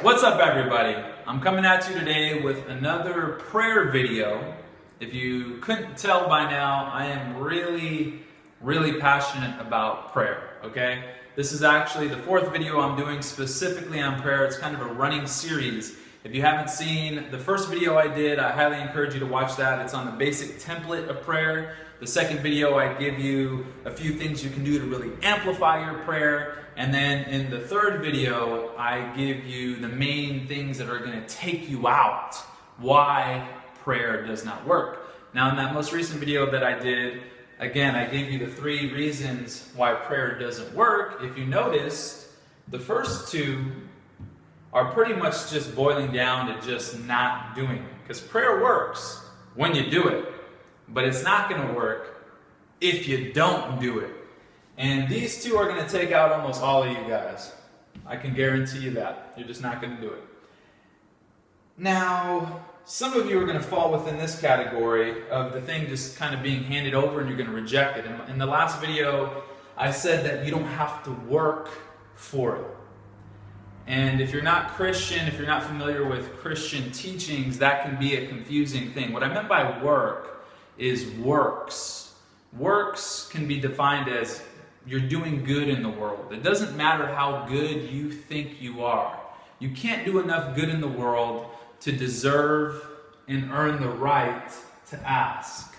What's up, everybody? I'm coming at you today with another prayer video. If you couldn't tell by now, I am really passionate about prayer, okay? This is actually the fourth video I'm doing specifically on prayer. It's kind of a running series. If you haven't seen the first video I did, I highly encourage you to watch that. It's on the basic template of prayer. The second video, I give you a few things you can do to really amplify your prayer. And then in the third video, I give you the main things that are going to take you out why prayer does not work. Now, in that most recent video that I did, again, I gave you the 3 reasons why prayer doesn't work. If you noticed, the first 2 are pretty much just boiling down to just not doing it. Because prayer works when you do it, but it's not going to work if you don't do it. And these 2 are going to take out almost all of you guys. I can guarantee you that. You're just not going to do it. Now, some of you are going to fall within this category of the thing just kind of being handed over and you're going to reject it. In the last video, I said that you don't have to work for it. And if you're not Christian, if you're not familiar with Christian teachings, that can be a confusing thing. What I meant by work is works. Works can be defined as you're doing good in the world. It doesn't matter how good you think you are. You can't do enough good in the world to deserve and earn the right to ask.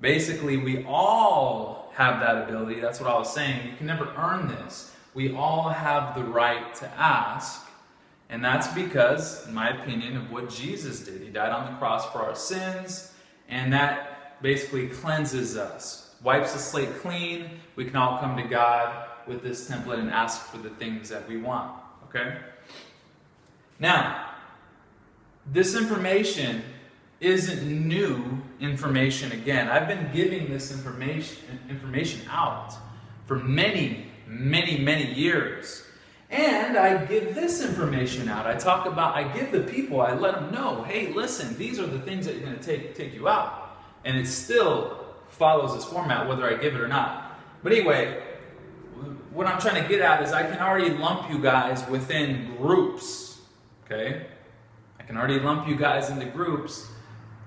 Basically, we all have that ability. That's what I was saying. You can never earn this. We all have the right to ask. And that's because, in my opinion, of what Jesus did. He died on the cross for our sins, and that basically cleanses us, wipes the slate clean. We can all come to God with this template and ask for the things that we want, okay? Now, this information isn't new information. Again, I've been giving this information out for many years. And I give this information out. I give the people, I let them know, hey, listen, these are the things that you're going to take you out. And it still follows this format, whether I give it or not. But anyway, what I'm trying to get at is I can already lump you guys within groups, okay? I can already lump you guys into groups.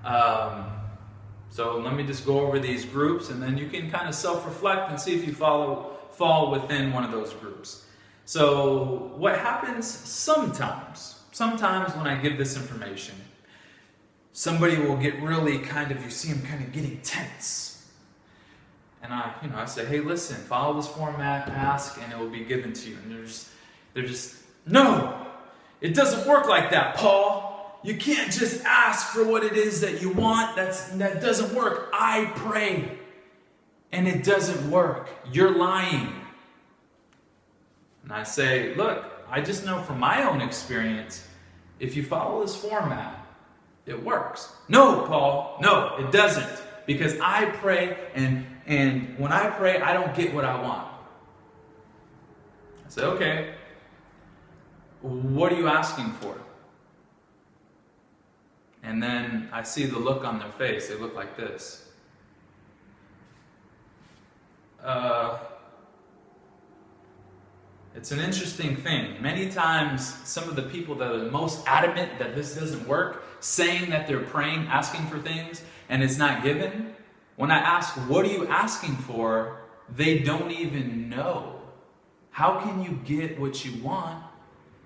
So let me just go over these groups, and then you can kind of self-reflect and see if you fall within one of those groups. So what happens sometimes when I give this information, somebody will get really you see them kind of getting tense. And I say, hey, listen, follow this format, ask, and it will be given to you. And they're just, no, it doesn't work like that, Paul. You can't just ask for what it is that you want. That doesn't work. I pray, and it doesn't work. You're lying. And I say, look, I just know from my own experience, if you follow this format, it works. No, Paul, no, it doesn't. Because I pray, and when I pray, I don't get what I want. I say, okay, what are you asking for? And then I see the look on their face. They look like this. It's an interesting thing. Many times, some of the people that are the most adamant that this doesn't work, saying that they're praying, asking for things, and it's not given, when I ask, what are you asking for? They don't even know. How can you get what you want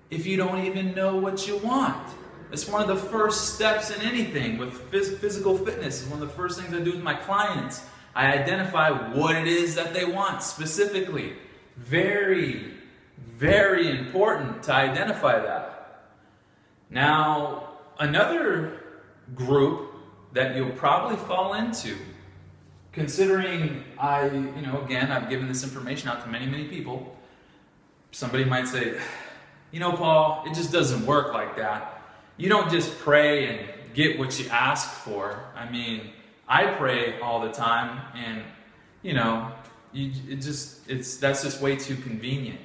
if you don't even know what you want? It's one of the first steps in anything with physical fitness. It's one of the first things I do with my clients. I identify what it is that they want specifically. Very important to identify that. Now, another group that you'll probably fall into, considering again, I've given this information out to many people. Somebody might say, Paul, it just doesn't work like that. You don't just pray and get what you ask for. I mean, I pray all the time, and that's just way too convenient.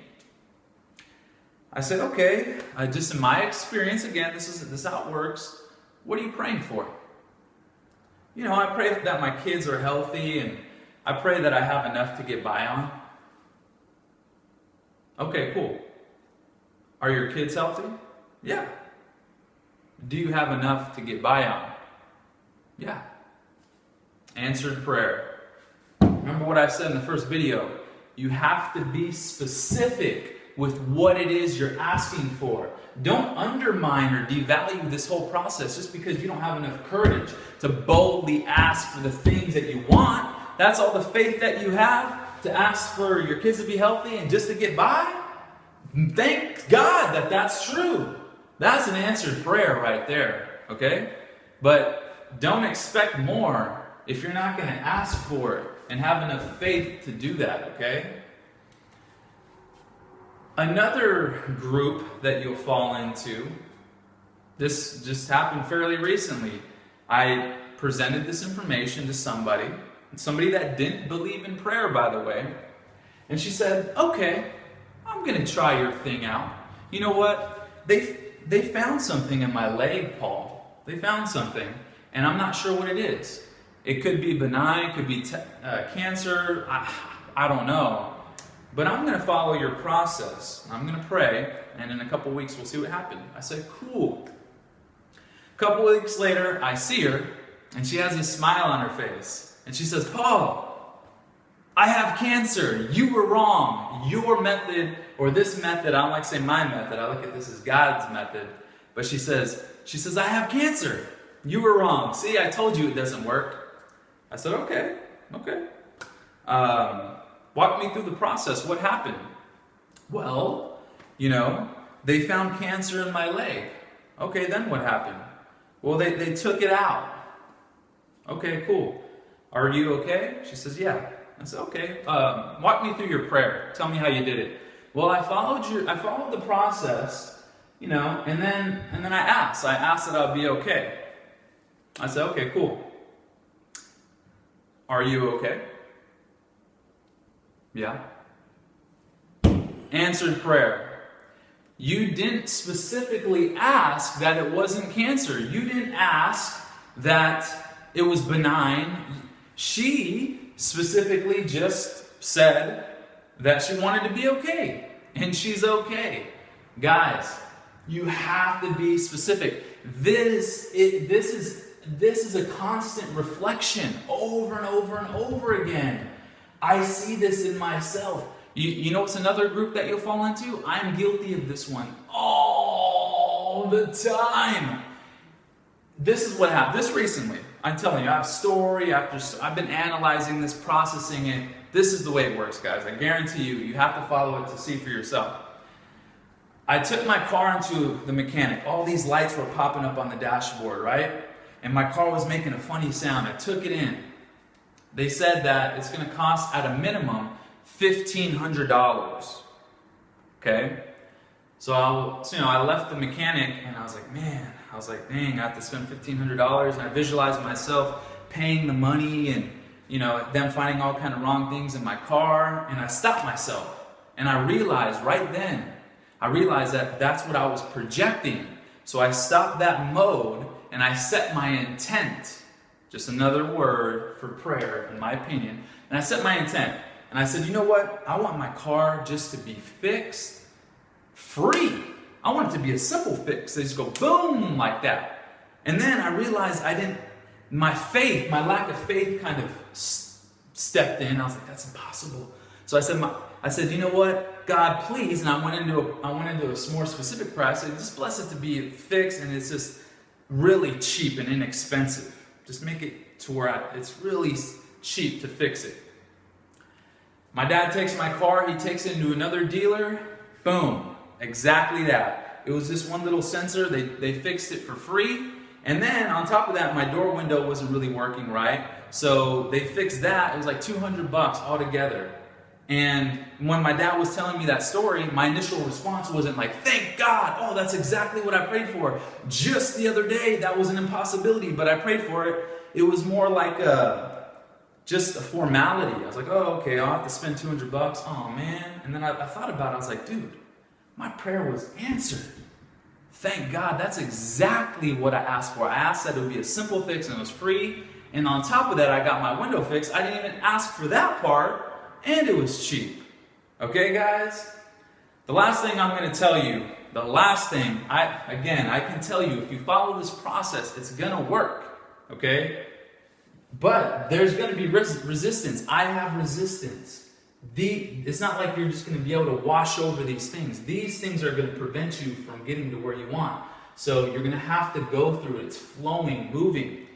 I said, okay, just in my experience, again, this is how it works. What are you praying for? I pray that my kids are healthy, and I pray that I have enough to get by on. Okay, cool. Are your kids healthy? Yeah. Do you have enough to get by on? Yeah. Answered prayer. Remember what I said in the first video. You have to be specific with what it is you're asking for. Don't undermine or devalue this whole process just because you don't have enough courage to boldly ask for the things that you want. That's all the faith that you have to ask for your kids to be healthy and just to get by. Thank God that that's true. That's an answered prayer right there, okay? But don't expect more if you're not going to ask for it and have enough faith to do that, okay? Another group that you'll fall into, this just happened fairly recently. I presented this information to somebody that didn't believe in prayer, by the way, and she said, okay, I'm going to try your thing out. You know what? They found something in my leg, Paul. They found something, and I'm not sure what it is. It could be benign, it could be cancer, I don't know. But I'm going to follow your process. I'm going to pray, and in a couple weeks we'll see what happened. I said, cool. A couple weeks later, I see her, and she has a smile on her face. And she says, Paul, I have cancer. You were wrong. Your method, or this method, I don't like saying my method. I look at this as God's method. But she says, I have cancer. You were wrong. See, I told you it doesn't work. I said, okay. Walk me through the process. What happened? Well, they found cancer in my leg. Okay, then what happened? Well, they took it out. Okay, cool. Are you okay? She says, yeah. I said, okay. Walk me through your prayer. Tell me how you did it. Well, I followed the process, and then I asked. I asked that I'll be okay. I said, okay, cool. Are you okay? Yeah. Answered prayer. You didn't specifically ask that it wasn't cancer. You didn't ask that it was benign. She specifically just said that she wanted to be okay. And she's okay. Guys, you have to be specific. This is a constant reflection over and over and over again. I see this in myself. You know what's another group that you'll fall into? I'm guilty of this one all the time. This is what happened. This recently, I'm telling you, I have story after I've been analyzing this, processing it. This is the way it works, guys. I guarantee you, you have to follow it to see for yourself. I took my car into the mechanic. All these lights were popping up on the dashboard, right? And my car was making a funny sound. I took it in. They said that it's going to cost at a minimum $1,500. Okay? So I left the mechanic and I was like, man, dang, I have to spend $1,500. And I visualized myself paying the money and, them finding all kind of wrong things in my car. And I stopped myself. And I realized right then, that that's what I was projecting. So I stopped that mode and I set my intent. Just another word for prayer, in my opinion. And I set my intent. And I said, you know what? I want my car just to be fixed free. I want it to be a simple fix. They just go boom like that. And then I realized my lack of faith kind of stepped in. I was like, that's impossible. So I said, you know what? God, please. And I went into a more specific prayer. I said, just bless it to be fixed. And it's just really cheap and inexpensive. Just make it to where it's really cheap to fix it. My dad takes my car, he takes it into another dealer, boom, exactly that. It was just one little sensor, they fixed it for free, and then on top of that, my door window wasn't really working right, so they fixed that. It was like $200 altogether. And when my dad was telling me that story, my initial response wasn't like, thank God, oh, that's exactly what I prayed for. Just the other day, that was an impossibility, but I prayed for it. It was more like just a formality. I was like, oh, okay, I'll have to spend $200. Oh, man. And then I thought about it. I was like, dude, my prayer was answered. Thank God, that's exactly what I asked for. I asked that it would be a simple fix and it was free. And on top of that, I got my window fixed. I didn't even ask for that part. And it was cheap. Okay, guys? The last thing I'm going to tell you the last thing, I can tell you, if you follow this process, it's going to work, okay? But there's going to be resistance. I have resistance. It's not like you're just going to be able to wash over these things. These things are going to prevent you from getting to where you want. So you're going to have to go through it. It's flowing, moving.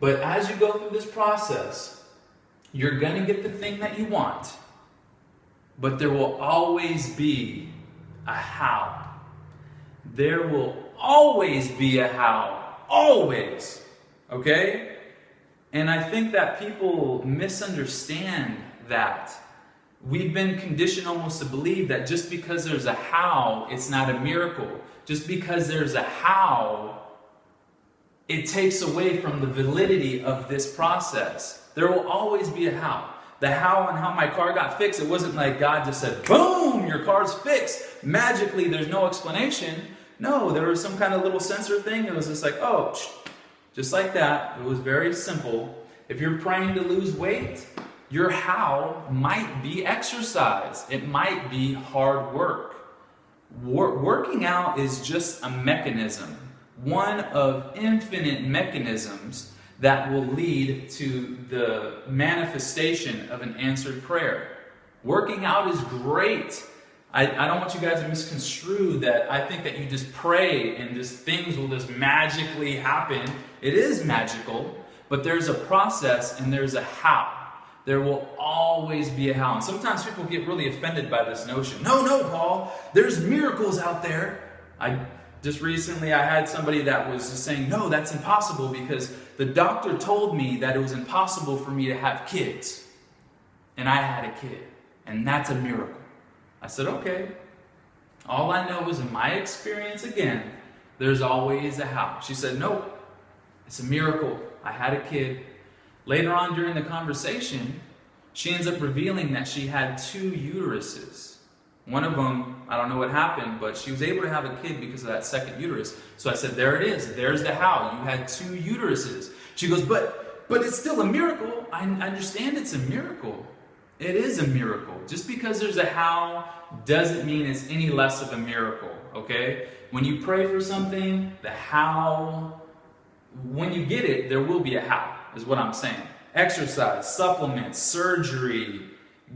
But as you go through this process, you're going to get the thing that you want. But there will always be a how. There will always be a how. Always. Okay? And I think that people misunderstand that. We've been conditioned almost to believe that just because there's a how, it's not a miracle. Just because there's a how, it takes away from the validity of this process. There will always be a how. The how and how my car got fixed, it wasn't like God just said, boom, your car's fixed. Magically, there's no explanation. No, there was some kind of little sensor thing. It was just like, oh, just like that. It was very simple. If you're praying to lose weight, your how might be exercise. It might be hard work. Working out is just a mechanism, one of infinite mechanisms that will lead to the manifestation of an answered prayer. Working out is great. I don't want you guys to misconstrue that I think that you just pray and just things will just magically happen. It is magical, but there's a process and there's a how. There will always be a how. And sometimes people get really offended by this notion. No, Paul, there's miracles out there. Just recently I had somebody that was just saying, no, that's impossible because the doctor told me that it was impossible for me to have kids. And I had a kid. And that's a miracle. I said, okay. All I know is in my experience, again, there's always a how. She said, no, it's a miracle. I had a kid. Later on during the conversation, she ends up revealing that she had 2 uteruses. One of them, I don't know what happened, but she was able to have a kid because of that second uterus. So I said, there it is. There's the how. You had 2 uteruses. She goes, but it's still a miracle. I understand it's a miracle. It is a miracle. Just because there's a how doesn't mean it's any less of a miracle, okay? When you pray for something, the how, when you get it, there will be a how, is what I'm saying. Exercise, supplements, surgery,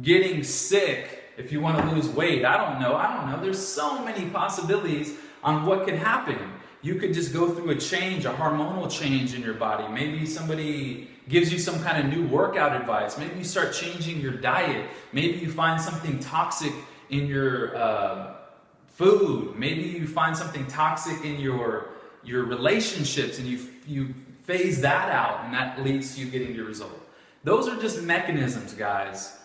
getting sick, if you want to lose weight, I don't know. There's so many possibilities on what could happen. You could just go through a change, a hormonal change in your body. Maybe somebody gives you some kind of new workout advice. Maybe you start changing your diet. Maybe you find something toxic in your food. Maybe you find something toxic in your relationships and you phase that out and that leads to you getting your result. Those are just mechanisms, guys.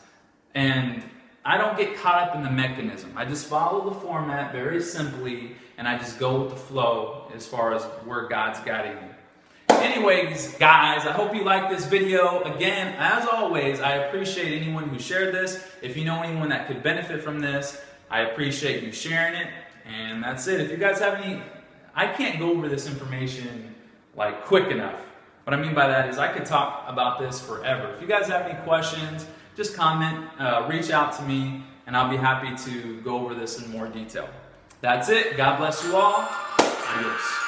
And I don't get caught up in the mechanism. I just follow the format very simply and I just go with the flow as far as where God's guiding me. Anyways, guys, I hope you liked this video. Again, as always, I appreciate anyone who shared this. If you know anyone that could benefit from this, I appreciate you sharing it. And that's it. If you guys have any, I can't go over this information like quick enough. What I mean by that is I could talk about this forever. If you guys have any questions, just comment, reach out to me, and I'll be happy to go over this in more detail. That's it. God bless you all. Adios.